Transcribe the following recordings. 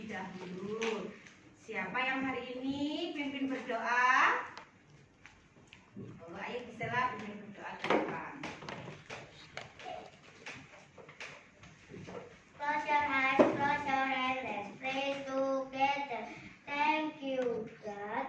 terlebih dahulu. Siapa yang hari ini pimpin berdoa? Oh, ayo Gisela pimpin berdoa ke depan. Close your eyes, close your hands, let's pray together. Thank you, God,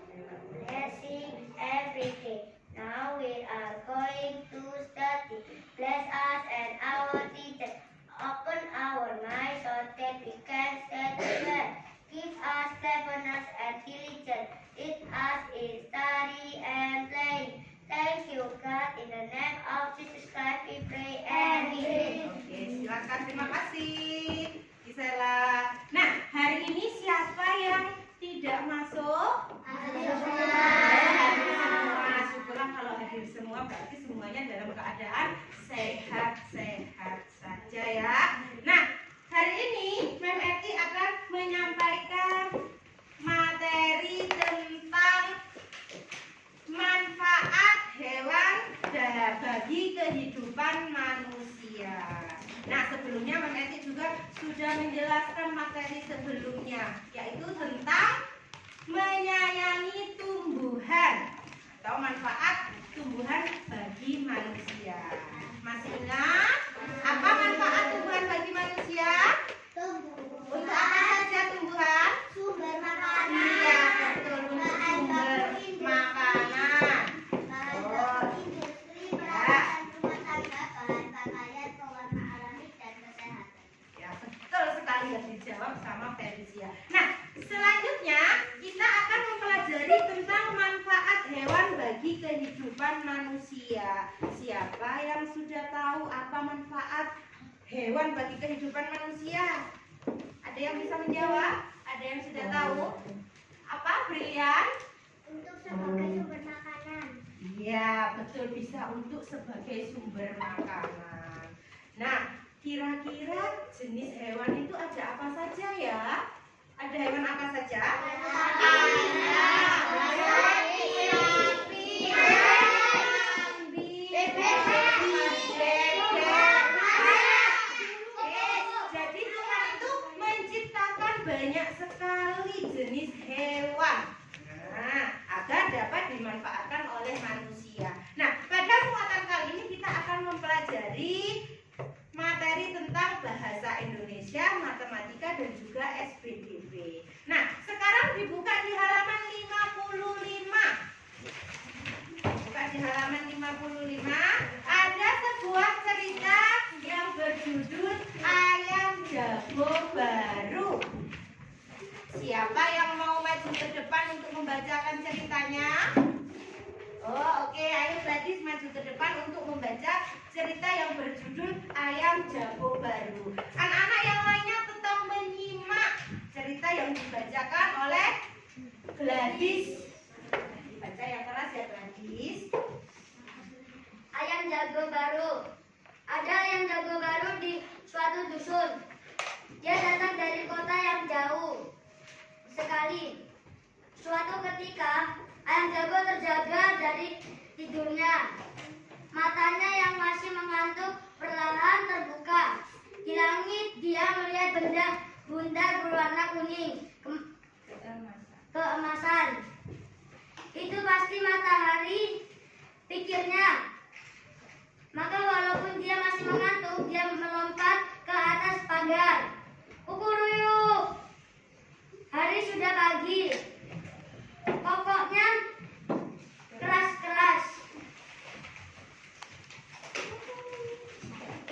for blessing every day. Now we are going to study. Bless us and our teacher. Open our minds so that we can study well. Give us cleverness and diligence. Lead us in study and playing. Thank you, God. In the name of Jesus Christ, we pray. Amen. Oke, silakan. Terima kasih, Gisela. Nah, hari ini siapa yang tidak masuk? Semua. Syukurlah kalau hadir semua, berarti semuanya dalam keadaan sehat-sehat saja ya. Nah, hari ini Mem Eti akan menyampaikan materi tentang manfaat hewan bagi kehidupan manusia. Nah, sebelumnya Mem Eti juga sudah menjelaskan materi sebelumnya, yaitu tentang menyayangi tumbuhan atau manfaat tumbuhan bagi manusia. Masih ingat apa manfaat tumbuhan bagi manusia? Untuk apa saja tumbuhan? Sumber makanan. Iya, betul, untuk sumber makanan. Industri, peralatan rumah tangga, bahan pakaian, pewarna alami, dan kesehatan. Ya, betul sekali yang dijawab sama Felicia. Nah, selanjutnya kita akan mempelajari tentang manfaat hewan bagi kehidupan manusia. Siapa yang sudah tahu apa manfaat hewan bagi kehidupan manusia? Ada yang bisa menjawab? Ada yang sudah tahu? Apa, Brilian? Untuk sebagai sumber makanan. Iya, betul, bisa untuk sebagai sumber makanan. Nah, kira-kira jenis hewan itu ada apa saja ya? Ada hewan apa saja? Jadi Tuhan itu menciptakan banyak sekali jenis hewan. Nah, agar dapat dimanfaatkan oleh manusia. Nah, pada muatan kali ini kita akan mempelajari materi tentang bahasa Indonesia, matematika, dan juga SPDB. Nah, sekarang dibuka di halaman 55. Buka di halaman 55. Ada sebuah cerita yang berjudul Ayam Jago Baru. Siapa yang mau maju ke depan untuk membacakan ceritanya? Oh, oke, ayo Gladys maju ke depan untuk membaca cerita yang berjudul Ayam Jago Baru. Anak-anak yang lainnya tetap menyimak cerita yang dibacakan oleh Gladys. Dibaca yang keras ya Gladys. Ayam jago baru. Ada ayam jago baru di suatu dusun. Dia datang dari kota yang jauh sekali. Suatu ketika, ayam jago terjaga dari tidurnya. Matanya yang masih mengantuk perlahan terbuka. Di langit dia melihat benda bundar berwarna kuning keemasan. Itu pasti matahari, pikirnya. Maka walaupun dia masih mengantuk, dia melompat ke atas pagar. Kukuruyuk. Hari sudah pagi. Pokoknya keras-keras.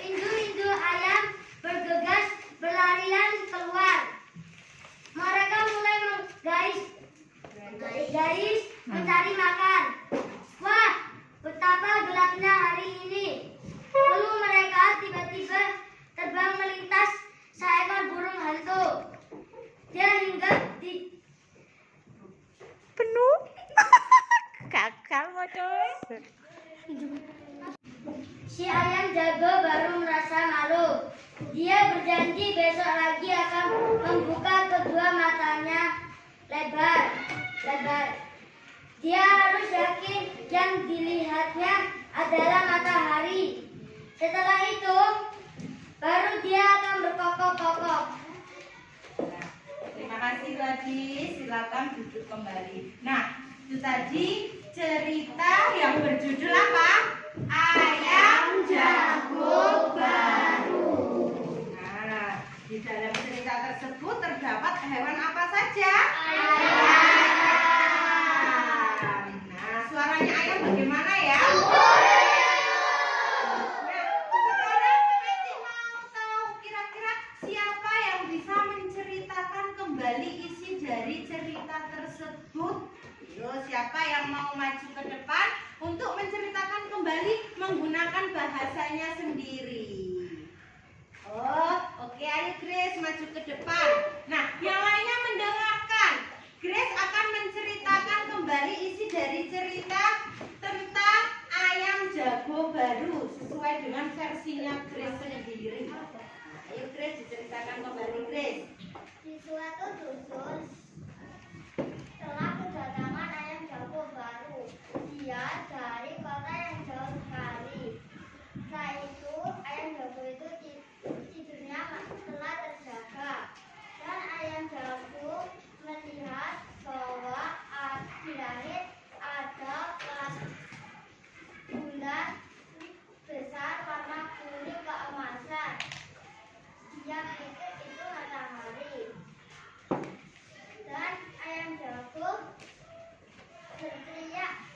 Indu-indu ayam bergegas berlarian keluar. Mereka mulai menggais mencari makan. Wah, betapa gelapnya hari ini. Lalu mereka tiba-tiba terbang melintas seekor burung hantu. Dia hinggap di penuh kakak mau coy. Si ayam jago baru merasa malu. Dia berjanji besok lagi akan membuka kedua matanya lebar. Dia harus yakin yang dilihatnya adalah matahari. Setelah itu, baru dia akan berkokok-kokok. kasih Gladys, silakan duduk kembali. Nah, itu tadi cerita yang berjudul apa? Ayam Jago Baru. Nah, di dalam cerita tersebut terdapat hewan apa saja? Ayam. Nah, suaranya ayam bagaimana ya? Siapa yang bisa menceritakan kembali isi dari cerita tersebut? Yo, siapa yang mau maju ke depan untuk menceritakan kembali menggunakan bahasanya sendiri? Oh, oke, ayo Grace maju ke depan. Nah, yang lainnya mendengarkan. Grace akan menceritakan kembali isi dari cerita tentang ayam jago baru sesuai dengan versinya Grace sendiri. Ayo Grace diceritakan kembali Grace. Di suatu dusun telah kedatangan ayam jago baru. Dia dari kota yang jauh sekali. Setelah itu ayam jago itu tidurnya telah terjaga. Dan ayam jago melihat bahwa di langit ada bulan besar warna kuning keemasan. Dia pikir itu matahari. Dan ayam jago berteriak.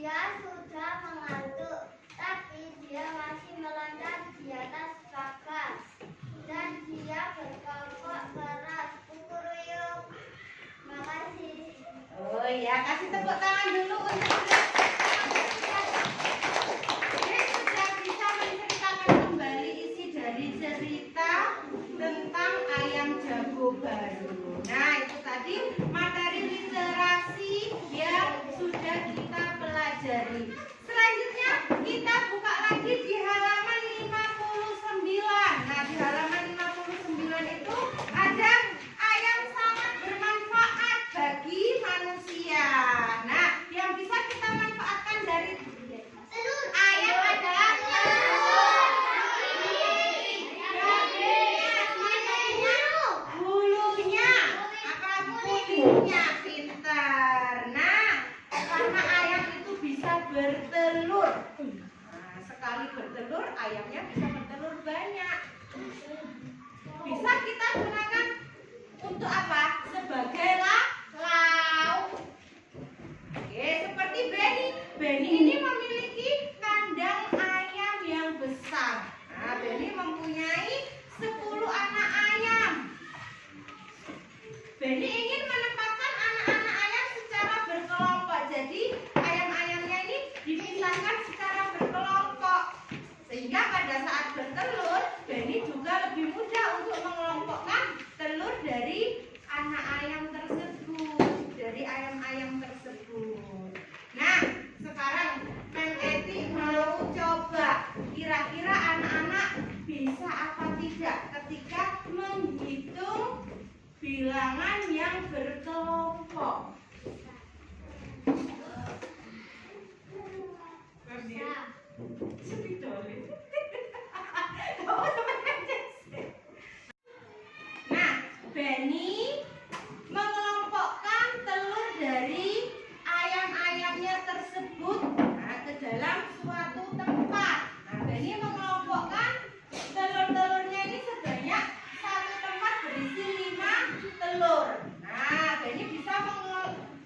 Dia sudah mengantuk, tapi dia masih meloncat di atas pagar. Dan dia berkokok keras. Kukuruyuk. Makasih. Oh ya, kasih tepuk tangan dulu untuk Grace sudah bisa menceritakan kembali isi dari cerita tentang ayam jago baru. Nah, itu tadi materi literasi yang sudah kita pelajari. Selanjutnya kita buka lagi di halaman 59. Nah, di halaman 59 itu ada ayam sangat bermanfaat bagi manusia. Nah, yang bisa kita manfaatkan dari ayam adalah bulunya, apalagi kulitnya. Pintar. Nah, karena ayam itu bisa bertelur. Nah, sekali bertelur ayamnya bisa bertelur banyak. Bisa kita gunakan untuk apa? Sebagai lauk. Oke, seperti Benny. Benny ini memiliki kandang ayam yang besar. Nah, Benny mempunyai 10 anak ayam. Benny ingin menempatkan anak-anak ayam secara berkelompok. Jadi, ayam-ayamnya ini dipisahkan secara berkelompok. Sehingga pada saat bertelur, Benny juga lebih mudah untuk mengelompokkan telur dari anak ayam tersebut, dari ayam-ayam tersebut. Nah, sekarang Mem Eti mau coba kira-kira anak-anak bisa apa tidak ketika menghitung bilangan yang berkelompok. Nah, Benny mengelompokkan telur dari ayam-ayamnya tersebut ke dalam suatu tempat. Nah, Benny mengelompokkan telur-telurnya ini sebanyak satu tempat berisi 5 telur. Nah, Benny bisa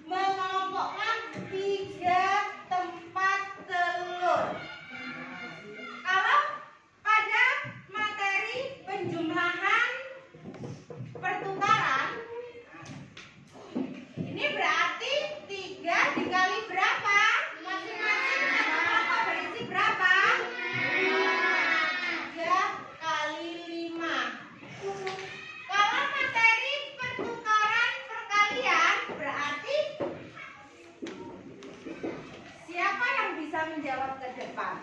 mengelompokkan 3 tempat telur. Kalau pada materi penjumlahan pertukaran, ini berarti 3 dikali berapa? Masing-masing satu kelompok berisi berapa? 3 kali 5. Kalau materi pertukaran perkalian, berarti siapa yang bisa menjawab ke depan?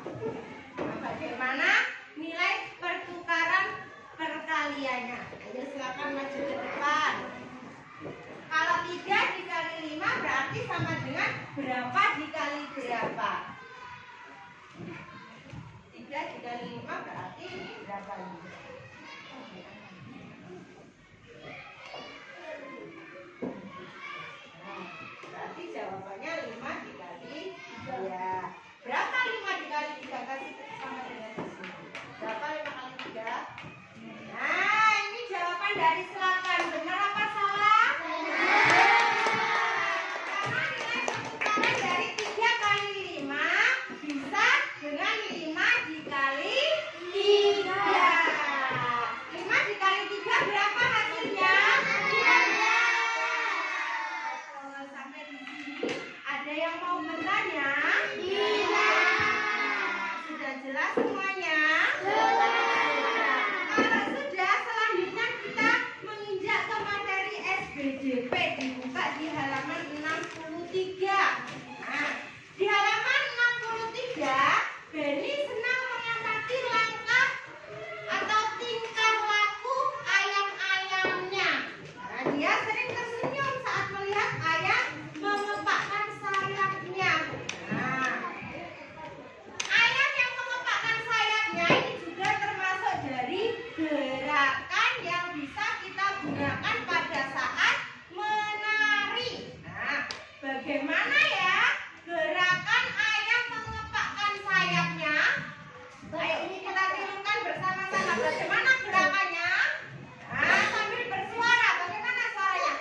Nah, bagaimana nilai pertukaran perkaliannya? Ayo silakan maju ke depan. Kalau 3 dikali 5 berarti sama dengan berapa dikali berapa? 3 dikali 5 berarti ini berapa ini? dari silakan. Benar apa salah? Karena nilai pertukaran dari 3 kali 5 bisa dengan 5 dikali 3. 5 dikali 3 berapa hasilnya? 15. Sampai di sini ada yang mau bertanya? Sudah jelas semuanya? Kalau sudah, selanjutnya kita menginjak ke materi SBDP, dibuka di halaman 63. Nah, di halaman 63, Beni senang mengamati langkah atau tingkah laku ayam-ayamnya. Nah, dia sering tersenyum saat melihat ayam mengepakkan sayapnya. Nah, ayam yang mengepakkan sayapnya ini juga termasuk dari gerakan yang bisa kita gunakan pada saat menari. Nah, bagaimana ya gerakan ayam mengepakkan sayapnya? Ayo kita tirukan bersama-sama. Bagaimana gerakannya? Nah, sambil bersuara. Bagaimana suaranya?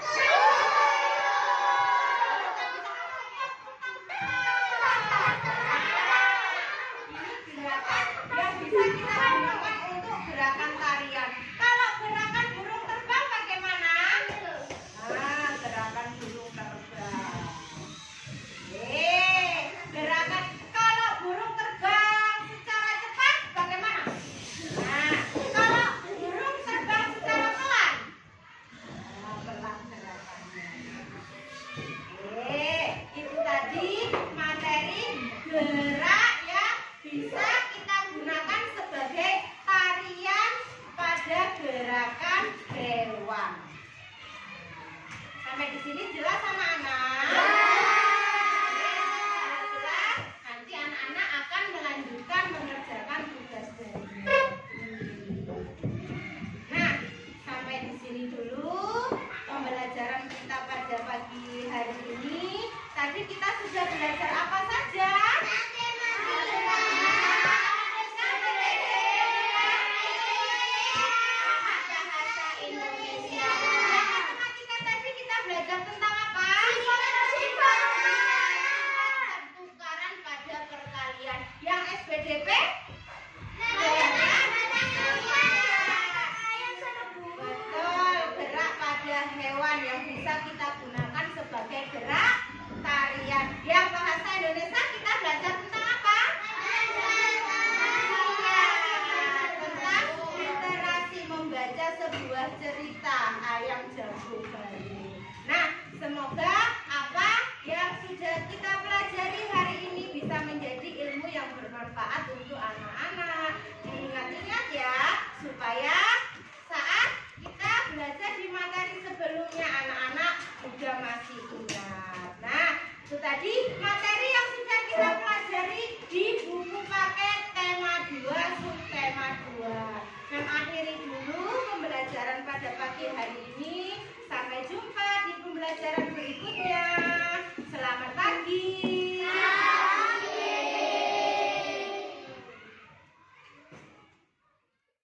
Ini gerakan yang bisa kita gunakan untuk gerakan tarian. Kalau gerakan burung terbang bagaimana? Nah, gerakan burung terbang. Gerakan kalau burung terbang secara cepat bagaimana? Nah, kalau burung terbang secara pelan. Nah, pelan gerakannya. Itu tadi materi gerak yang bisa kita gunakan sebagai tarian pada gerakan hewan. Sampai di sini jelas sama anak? Jelas. Nanti anak-anak akan melanjutkan mengerjakan tugas dari. Nah, sampai di sini dulu pembelajaran kita pada pagi hari ini. Tadi kita sudah belajar apa saja? Bahasa Indonesia. Matematika tadi kita belajar tentang apa? Pertukaran pada perkalian. Yang SBDP? Betul, gerak pada hewan yang bisa kita gunakan sebagai gerak tarian. Yang bahasa Indonesia kita belajar tentang apa? Tentang literasi, membaca sebuah cerita ayam jago bayi. Nah, semoga apa yang sudah kita pelajari hari ini bisa menjadi ilmu yang bermanfaat untuk anak-anak. Diingat-ingat ya, supaya saat kita belajar di materi sebelumnya anak-anak juga masih ingat. Nah, itu tadi materi yang sudah kita pelajari